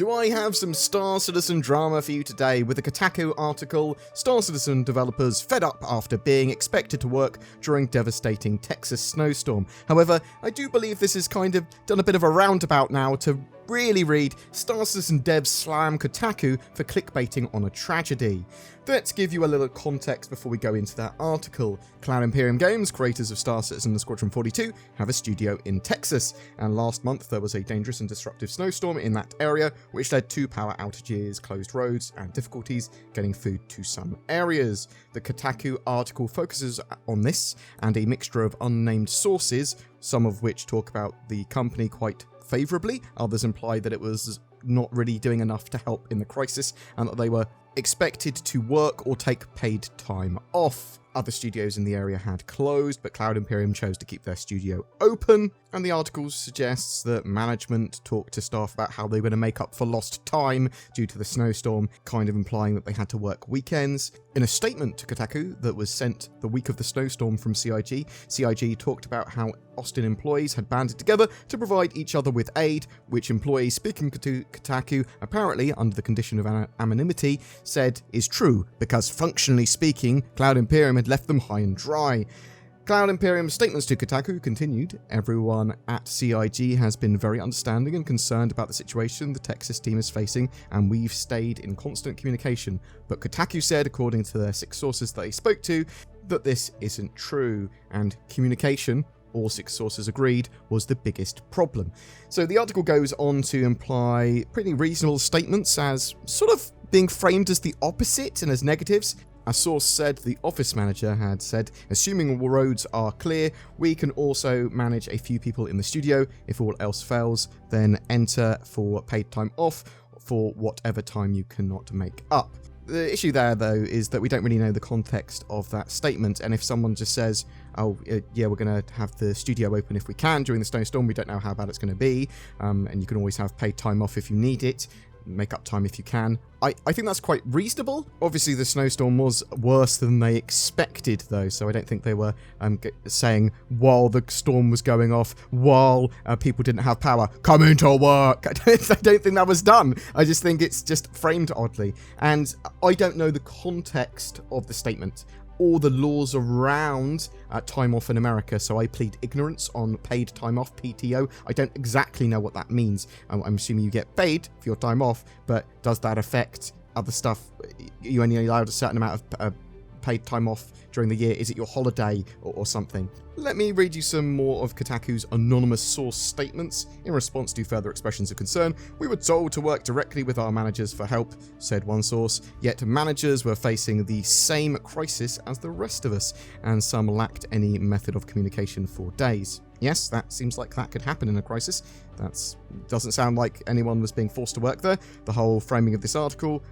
Do I have some Star Citizen drama for you today with a Kotaku article, Star Citizen developers fed up after being expected to work during devastating Texas snowstorm. However, I do believe this has kind of done a bit of a roundabout now to really read Star Citizen devs slam Kotaku for clickbaiting on a tragedy. Let's give you a little context before we go into that article. Cloud Imperium Games, creators of Star Citizen and Squadron 42, have a studio in Texas, and last month there was a dangerous and disruptive snowstorm in that area, which led to power outages, closed roads, and difficulties getting food to some areas. The Kotaku article focuses on this and a mixture of unnamed sources, some of which talk about the company quite favourably, others imply that it was not really doing enough to help in the crisis, and that they were expected to work or take paid time off. Other studios in the area had closed, but Cloud Imperium chose to keep their studio open, and the article suggests that management talked to staff about how they were going to make up for lost time due to the snowstorm, kind of implying that they had to work weekends. In a statement to Kotaku that was sent the week of the snowstorm from CIG talked about how Austin employees had banded together to provide each other with aid, which employees speaking to Kotaku, apparently under the condition of anonymity, said is true, because functionally speaking, Cloud Imperium had left them high and dry. Cloud Imperium's statements to Kotaku continued. Everyone at CIG has been very understanding and concerned about the situation the Texas team is facing, and we've stayed in constant communication. But Kotaku said, according to their 6 sources that they spoke to, that this isn't true, and communication, all 6 sources agreed, was the biggest problem. So the article goes on to imply pretty reasonable statements as sort of being framed as the opposite and as negatives. A source said the office manager had said, assuming all roads are clear, we can also manage a few people in the studio. If all else fails, then enter for paid time off for whatever time you cannot make up. The issue there, though, is that we don't really know the context of that statement, and if someone just says, oh, yeah, we're going to have the studio open if we can during the snowstorm, we don't know how bad it's going to be, and you can always have paid time off if you need it, make up time if you can. I think that's quite reasonable. Obviously, the snowstorm was worse than they expected, though, so I don't think they were saying while the storm was going off, while people didn't have power, come into work. I don't think that was done. I just think it's just framed oddly. And I don't know the context of the statement or the laws around time off in America, so I plead ignorance on paid time off, PTO. I don't exactly know what that means. I'm assuming you get paid for your time off, but does that affect other stuff? You only allowed a certain amount of paid time off during the year. Is it your holiday or something? Let me read you some more of Kotaku's anonymous source statements. In response to further expressions of concern, we were told to work directly with our managers for help, said one source, yet managers were facing the same crisis as the rest of us, and some lacked any method of communication for days. Yes, that seems like that could happen in a crisis. That doesn't sound like anyone was being forced to work there. The whole framing of this article,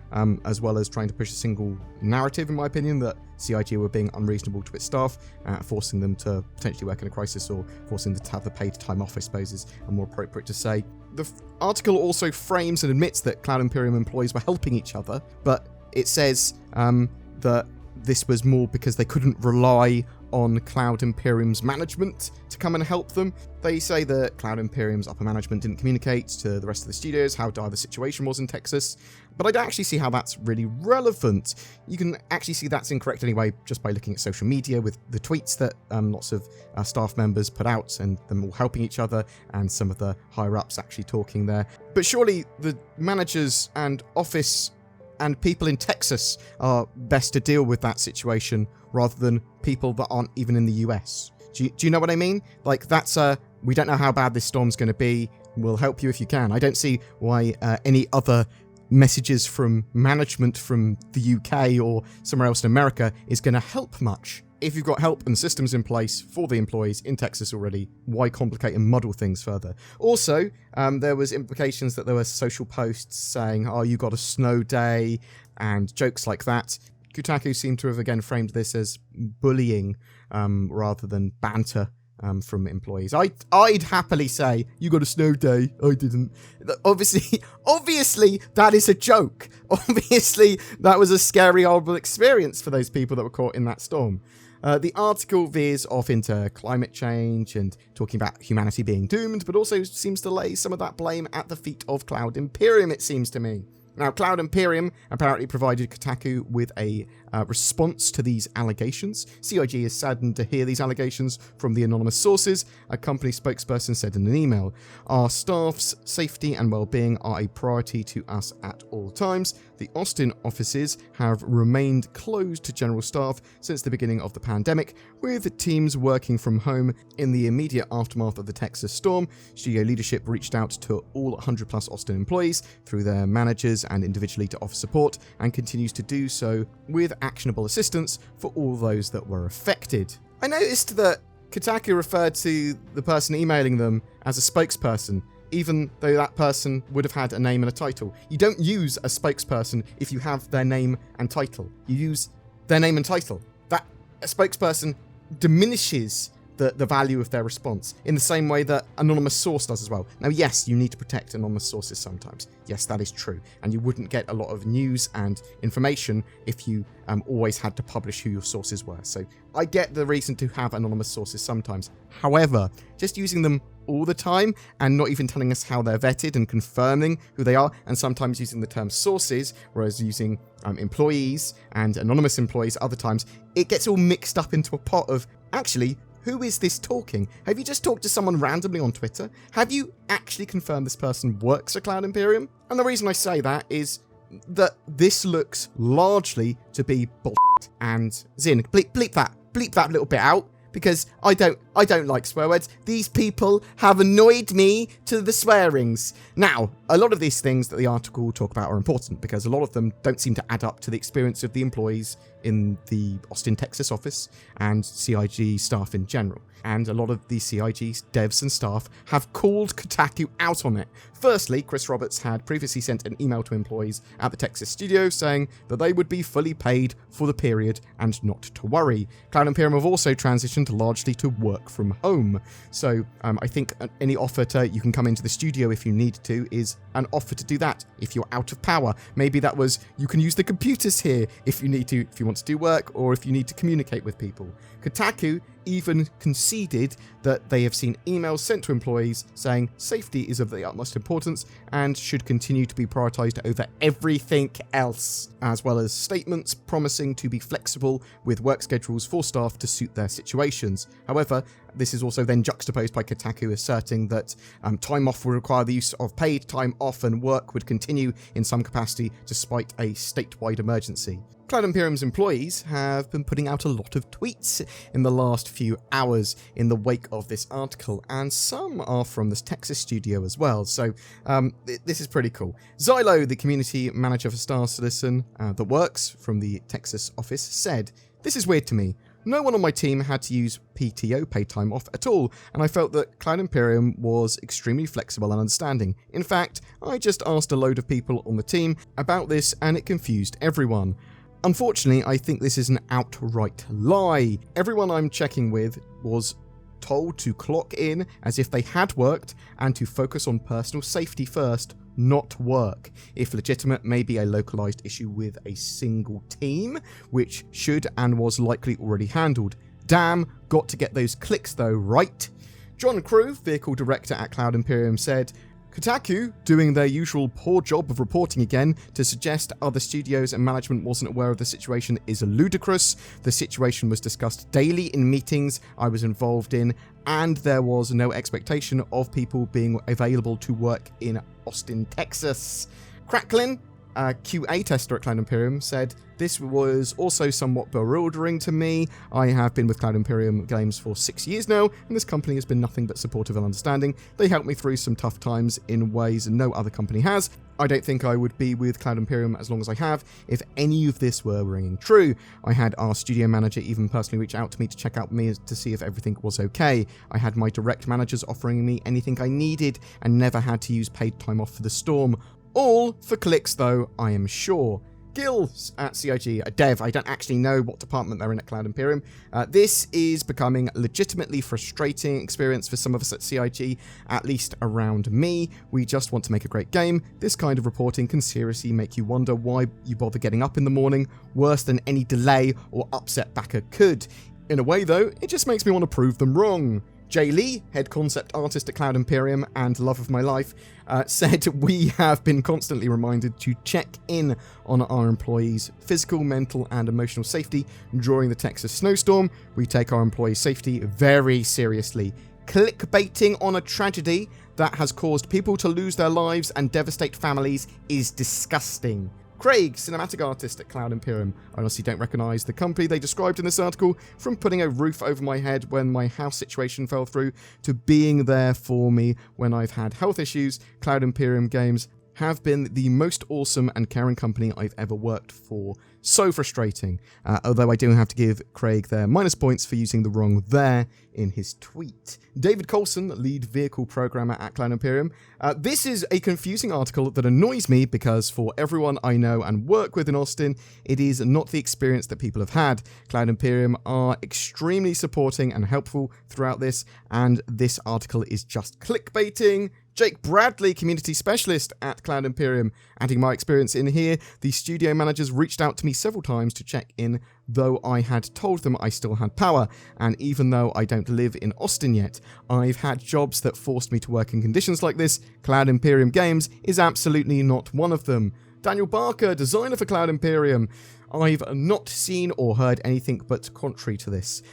as well as trying to push a single narrative, in my opinion, that CIG were being unreasonable to its staff, forcing them to potentially work in a crisis or forcing them to have the paid time off, I suppose, is more appropriate to say. The article also frames and admits that Cloud Imperium employees were helping each other, but it says that this was more because they couldn't rely on Cloud Imperium's management to come and help them. They say that Cloud Imperium's upper management didn't communicate to the rest of the studios how dire the situation was in Texas, but I don't actually see how that's really relevant. You can actually see that's incorrect anyway just by looking at social media with the tweets that lots of staff members put out and them all helping each other and some of the higher-ups actually talking there. But surely the managers and office and people in Texas are best to deal with that situation rather than people that aren't even in the US. Do you know what I mean? Like, that's we don't know how bad this storm's going to be. We'll help you if you can. I don't see why any other messages from management from the UK or somewhere else in America is going to help much. If you've got help and systems in place for the employees in Texas already, why complicate and muddle things further? Also, there was implications that there were social posts saying, oh, you got a snow day, and jokes like that. Kotaku seemed to have again framed this as bullying rather than banter from employees. I'd happily say, you got a snow day, I didn't. Obviously, that is a joke. Obviously, that was a scary, horrible experience for those people that were caught in that storm. The article veers off into climate change and talking about humanity being doomed, but also seems to lay some of that blame at the feet of Cloud Imperium, it seems to me. Now, Cloud Imperium apparently provided Kotaku with a response to these allegations. CIG is saddened to hear these allegations from the anonymous sources, a company spokesperson said in an email. Our staff's safety and well-being are a priority to us at all times. The Austin offices have remained closed to general staff since the beginning of the pandemic, with teams working from home in the immediate aftermath of the Texas storm. Studio leadership reached out to all 100 plus Austin employees through their managers and individually to offer support, and continues to do so with actionable assistance for all those that were affected. I noticed that Kotaku referred to the person emailing them as a spokesperson, even though that person would have had a name and a title. You don't use a spokesperson if you have their name and title. You use their name and title. That a spokesperson diminishes the value of their response in the same way that anonymous source does as well. Now, yes, you need to protect anonymous sources sometimes. Yes, that is true. And you wouldn't get a lot of news and information if you always had to publish who your sources were. So I get the reason to have anonymous sources sometimes. However, just using them all the time and not even telling us how they're vetted and confirming who they are, and sometimes using the term sources, whereas using employees and anonymous employees other times, it gets all mixed up into a pot of, actually, who is this talking? Have you just talked to someone randomly on Twitter? Have you actually confirmed this person works at Cloud Imperium? And the reason I say that is that this looks largely to be bullshit. And Zin, bleep that little bit out, because I don't like swear words. These people have annoyed me to the swearings. Now, a lot of these things that the article will talk about are important because a lot of them don't seem to add up to the experience of the employees in the Austin, Texas office and CIG staff in general. And a lot of the CIG devs and staff have called Kotaku out on it. Firstly, Chris Roberts had previously sent an email to employees at the Texas studio saying that they would be fully paid for the period and not to worry. Cloud Imperium have also transitioned largely to work from home. So I think any offer to you can come into the studio if you need to is an offer to do that if you're out of power. Maybe that was you can use the computers here if you need to, if you want to do work or if you need to communicate with people. Kotaku even conceded that they have seen emails sent to employees saying safety is of the utmost importance and should continue to be prioritised over everything else, as well as statements promising to be flexible with work schedules for staff to suit their situations. However, this is also then juxtaposed by Kotaku asserting that time off will require the use of paid time off and work would continue in some capacity despite a statewide emergency. Cloud Imperium's employees have been putting out a lot of tweets in the last few hours in the wake of this article, and some are from this Texas studio as well, so this is pretty cool. Xylo, the community manager for Star Citizen that works from the Texas office, said, "This is weird to me. No one on my team had to use PTO, paid time off, at all, and I felt that Cloud Imperium was extremely flexible and understanding. In fact, I just asked a load of people on the team about this and it confused everyone. Unfortunately, I think this is an outright lie. Everyone I'm checking with was told to clock in as if they had worked and to focus on personal safety first, not work. If legitimate, maybe a localized issue with a single team, which should and was likely already handled. Damn, got to get those clicks though, right?" John Crew, vehicle director at Cloud Imperium, said, "Kotaku, doing their usual poor job of reporting again to suggest other studios and management wasn't aware of the situation is ludicrous. The situation was discussed daily in meetings I was involved in, and there was no expectation of people being available to work in Austin, Texas." Cracklin, a QA tester at Cloud Imperium, said, "This was also somewhat bewildering to me. I have been with Cloud Imperium Games for 6 years now, and this company has been nothing but supportive and understanding. They helped me through some tough times in ways no other company has. I don't think I would be with Cloud Imperium as long as I have if any of this were ringing true. I had our studio manager even personally reach out to me to check out me to see if everything was okay. I had my direct managers offering me anything I needed and never had to use paid time off for the storm. All for clicks though, I am sure." Gil at CIG, a dev, I don't actually know what department they're in at Cloud Imperium. "This is becoming a legitimately frustrating experience for some of us at CIG, at least around me. We just want to make a great game. This kind of reporting can seriously make you wonder why you bother getting up in the morning, worse than any delay or upset backer could. In a way, though, it just makes me want to prove them wrong. Jay Lee, head concept artist at Cloud Imperium and love of my life, said we have been constantly reminded to check in on our employees' physical, mental, and emotional safety during the Texas snowstorm. We take our employees' safety very seriously. Clickbaiting on a tragedy that has caused people to lose their lives and devastate families is disgusting. Craig, cinematic artist at Cloud Imperium. I honestly don't recognise the company they described in this article, from putting a roof over my head when my house situation fell through to being there for me when I've had health issues. Cloud Imperium Games have been the most awesome and caring company I've ever worked for. So frustrating. Although I do have to give Craig their minus points for using the wrong there in his tweet. David Coulson, lead vehicle programmer at Cloud Imperium. This is a confusing article that annoys me because for everyone I know and work with in Austin, it is not the experience that people have had. Cloud Imperium are extremely supporting and helpful throughout this, and this article is just clickbaiting. Jake Bradley, community specialist at Cloud Imperium. Adding my experience in here, the studio managers reached out to me several times to check in, though I had told them I still had power. And even though I don't live in Austin yet, I've had jobs that forced me to work in conditions like this. Cloud Imperium Games is absolutely not one of them. Daniel Barker, designer for Cloud Imperium. I've not seen or heard anything but contrary to this.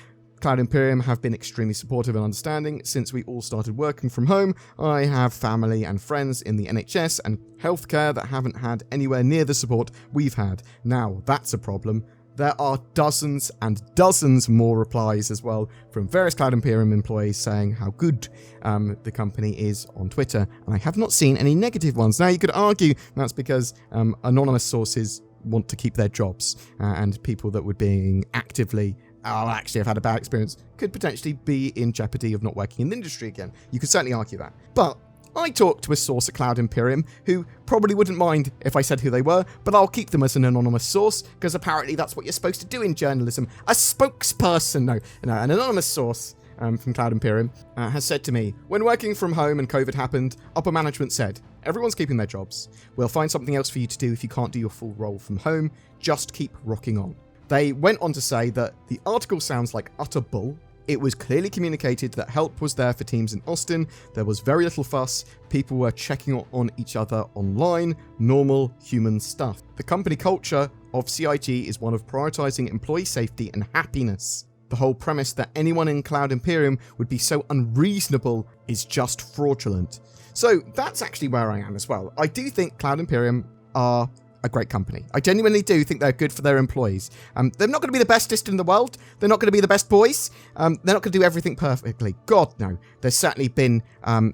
Cloud Imperium have been extremely supportive and understanding since we all started working from home. I have family and friends in the NHS and healthcare that haven't had anywhere near the support we've had. Now, that's a problem. There are dozens and dozens more replies as well from various Cloud Imperium employees saying how good the company is on Twitter, and I have not seen any negative ones. Now, you could argue that's because anonymous sources want to keep their jobs, and people that were being actively actually I've had a bad experience, could potentially be in jeopardy of not working in the industry again. You could certainly argue that. But I talked to a source at Cloud Imperium who probably wouldn't mind if I said who they were, but I'll keep them as an anonymous source, because apparently that's what you're supposed to do in journalism. A spokesperson, no, an anonymous source from Cloud Imperium has said to me, when working from home and COVID happened, upper management said, everyone's keeping their jobs. We'll find something else for you to do if you can't do your full role from home. Just keep rocking on. They went on to say that the article sounds like utter bull. It was clearly communicated that help was there for teams in Austin. There was very little fuss. People were checking on each other online. Normal human stuff. The company culture of CIG is one of prioritizing employee safety and happiness. The whole premise that anyone in Cloud Imperium would be so unreasonable is just fraudulent. So that's actually where I am as well. I do think Cloud Imperium are a great company. I genuinely do think they're good for their employees. They're not going to be the bestest in the world. They're not going to be the best boys. They're not going to do everything perfectly. God, no. There's certainly been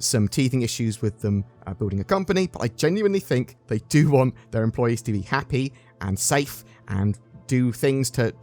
some teething issues with them building a company, but I genuinely think they do want their employees to be happy and safe and do things to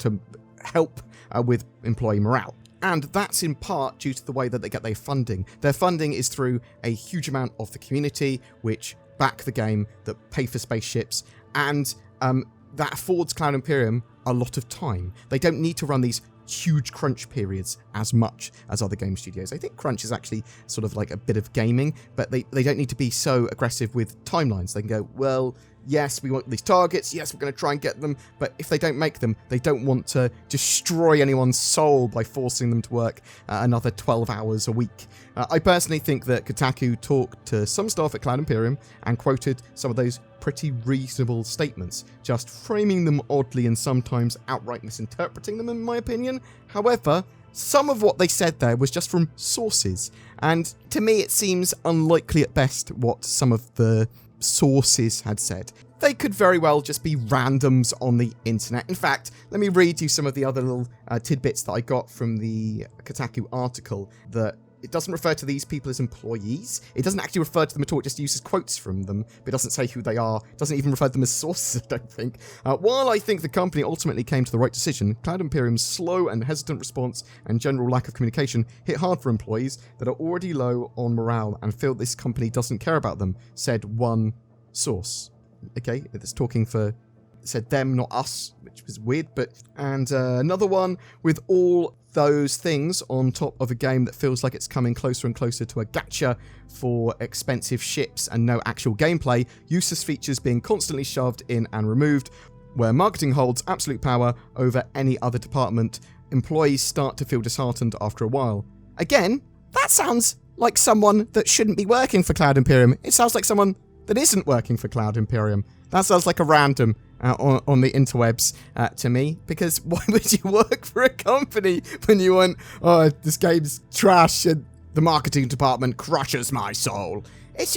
help with employee morale. And that's in part due to the way that they get their funding. Their funding is through a huge amount of the community, which back the game, that pay for spaceships, and that affords Cloud Imperium a lot of time. They don't need to run these huge crunch periods as much as other game studios. I think crunch is actually sort of like a bit of gaming, but they don't need to be so aggressive with timelines. They can go, well, yes, we want these targets, yes, we're going to try and get them, but if they don't make them, they don't want to destroy anyone's soul by forcing them to work another 12 hours a week. I personally think that Kotaku talked to some staff at Cloud Imperium and quoted some of those pretty reasonable statements, just framing them oddly and sometimes outright misinterpreting them, in my opinion. However, some of what they said there was just from sources, and to me it seems unlikely at best what some of the sources had said. They could very well just be randoms on the internet. In fact, let me read you some of the other little tidbits that I got from the Kotaku article. That it doesn't refer to these people as employees. It doesn't actually refer to them at all. It just uses quotes from them, but it doesn't say who they are. It doesn't even refer to them as sources, I don't think. While I think the company ultimately came to the right decision, Cloud Imperium's slow and hesitant response and general lack of communication hit hard for employees that are already low on morale and feel this company doesn't care about them, said one source. Okay, it's talking for, said them, not us, which was weird, but, and another one, with all those things on top of a game that feels like it's coming closer and closer to a gacha for expensive ships and no actual gameplay, useless features being constantly shoved in and removed, where marketing holds absolute power over any other department, employees start to feel disheartened after a while. Again, that sounds like someone that shouldn't be working for Cloud Imperium. It sounds like someone that isn't working for Cloud Imperium. That sounds like a random on the interwebs to me, because why would you work for a company when you want, oh, this game's trash and the marketing department crushes my soul? It's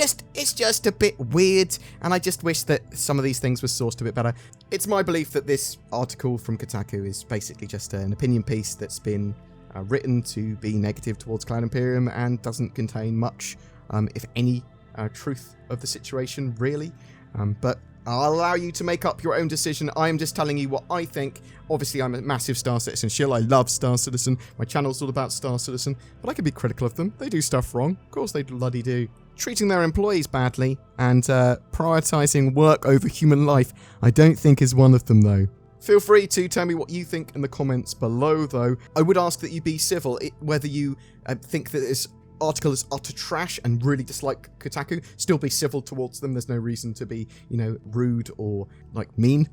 just a bit weird, and I just wish that some of these things were sourced a bit better. It's my belief that this article from Kotaku is basically just an opinion piece that's been written to be negative towards Cloud Imperium and doesn't contain much, if any, truth of the situation, really. But I'll allow you to make up your own decision. I am just telling you what I think. Obviously, I'm a massive Star Citizen shill. I love Star Citizen. My channel's all about Star Citizen. But I can be critical of them. They do stuff wrong. Of course they bloody do. Treating their employees badly and prioritising work over human life, I don't think is one of them, though. Feel free to tell me what you think in the comments below, though. I would ask that you be civil, whether you think that this article is utter trash and really dislike Kotaku. Still be civil towards them. There's no reason to be, rude or mean.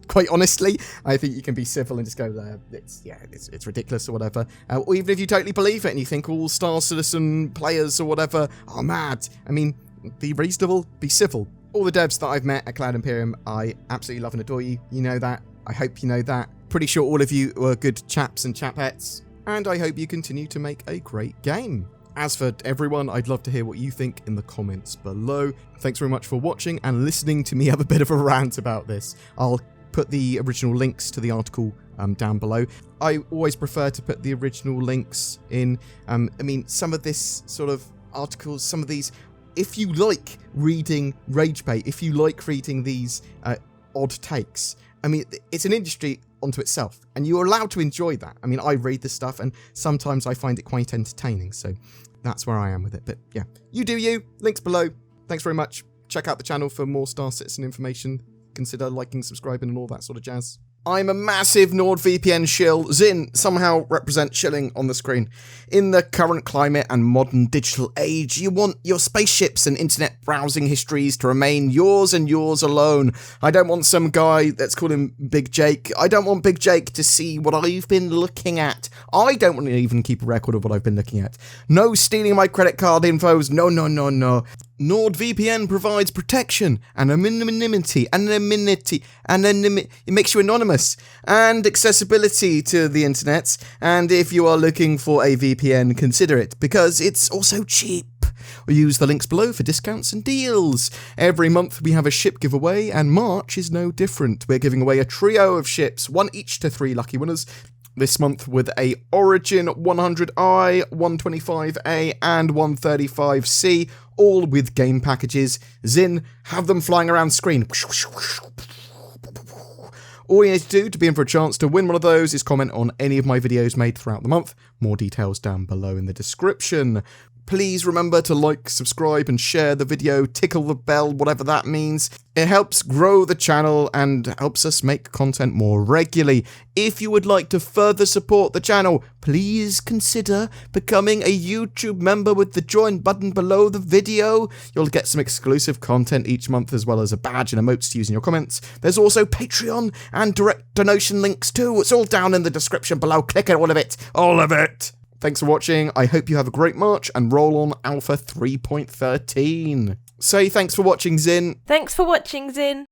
Quite honestly, I think you can be civil and just go, it's ridiculous or whatever. Or even if you totally believe it and you think all Star Citizen players or whatever are mad. I mean, be reasonable, be civil. All the devs that I've met at Cloud Imperium, I absolutely love and adore you. You know that. I hope you know that. Pretty sure all of you are good chaps and chapettes, and I hope you continue to make a great game. As for everyone, I'd love to hear what you think in the comments below. Thanks very much for watching and listening to me have a bit of a rant about this. I'll put the original links to the article down below. I always prefer to put the original links in. Some of this sort of articles, some of these, if you like reading rage bait, if you like reading these odd takes, it's an industry onto itself, and you're allowed to enjoy that. I read this stuff, and sometimes I find it quite entertaining, so that's where I am with it. But yeah, you do you. Links below. Thanks very much. Check out the channel for more Star Citizen information. Consider liking, subscribing, and all that sort of jazz. I'm a massive NordVPN shill. Zin somehow represent shilling on the screen. In the current climate and modern digital age, you want your spaceships and internet browsing histories to remain yours and yours alone. I don't want some guy, let's call him Big Jake. I don't want Big Jake to see what I've been looking at. I don't want to even keep a record of what I've been looking at. No stealing my credit card infos. No. NordVPN provides protection and anonymity, it makes you anonymous, and accessibility to the internet. And if you are looking for a VPN, consider it, because it's also cheap. Or use the links below for discounts and deals. Every month we have a ship giveaway, and March is no different. We're giving away a trio of ships, one each to 3 lucky winners. This month with a Origin 100i, 125A and 135C, all with game packages. Zin, have them flying around screen. All you need to do to be in for a chance to win one of those is comment on any of my videos made throughout the month. More details down below in the description. Please remember to like, subscribe, and share the video, tickle the bell, whatever that means. It helps grow the channel and helps us make content more regularly. If you would like to further support the channel, please consider becoming a YouTube member with the join button below the video. You'll get some exclusive content each month, as well as a badge and emotes to use in your comments. There's also Patreon and direct donation links too. It's all down in the description below. Click it, all of it. All of it. Thanks for watching. I hope you have a great March and roll on Alpha 3.13. Say thanks for watching, Zin. Thanks for watching, Zin.